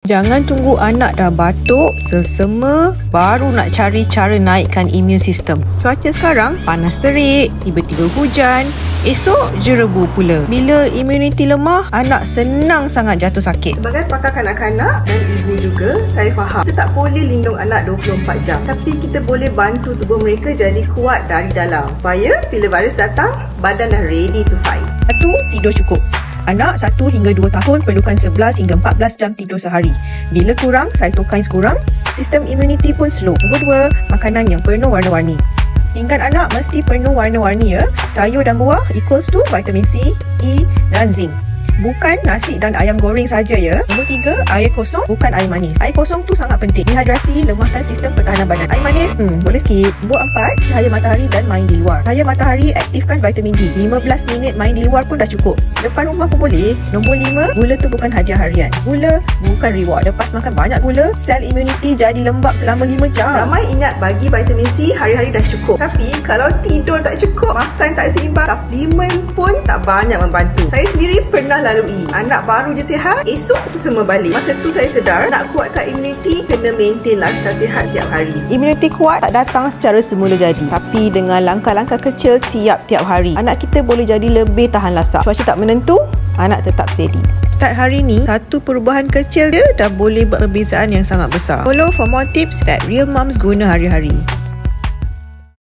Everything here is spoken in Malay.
Jangan tunggu anak dah batuk, selsema, baru nak cari cara naikkan immune system. Cuaca sekarang panas terik, tiba-tiba hujan, esok je rebu pula. Bila imuniti lemah, anak senang sangat jatuh sakit. Sebagai pakar kanak-kanak dan ibu juga, saya faham kita tak boleh lindung anak 24 jam. Tapi kita boleh bantu tubuh mereka jadi kuat dari dalam. Supaya bila virus datang, badan dah ready to fight. 1. Tidur cukup. Anak 1 hingga 2 tahun perlukan 11 hingga 14 jam tidur sehari. Bila kurang, cytokines kurang, sistem imuniti pun slow. Nombor 2, makanan yang penuh warna-warni. Pinggan anak mesti penuh warna-warni ya. Sayur dan buah equals to vitamin C, E dan zinc. Bukan nasi dan ayam goreng saja ya. Nombor 3, air kosong bukan air manis. Air kosong tu sangat penting. Dehidrasi lemahkan sistem pertahanan badan. Air manis, boleh skip. Nombor 4, cahaya matahari dan main di luar. Cahaya matahari aktifkan vitamin D. 15 minit main di luar pun dah cukup. Depan rumah pun boleh. Nombor 5, gula tu bukan hadiah harian. Gula bukan reward. Lepas makan banyak gula, sel immunity jadi lembab selama 5 jam. Ramai ingat bagi vitamin C hari-hari dah cukup. Tapi kalau tidur tak cukup, makan tak seimbang, supplement pun tak banyak membantu. Saya sendiri pernah lalui. Anak baru je sihat, esok sesama balik. Masa tu saya sedar, nak kuatkan immunity, kena maintain lifestyle sihat tiap hari. Immunity kuat tak datang secara semula jadi. Tapi dengan langkah-langkah kecil tiap-tiap hari, anak kita boleh jadi lebih tahan lasak. Cuaca tak menentu, anak tetap steady. Start hari ni, satu perubahan kecil dia dah boleh buat perbezaan yang sangat besar. Follow for more tips that real moms guna hari-hari.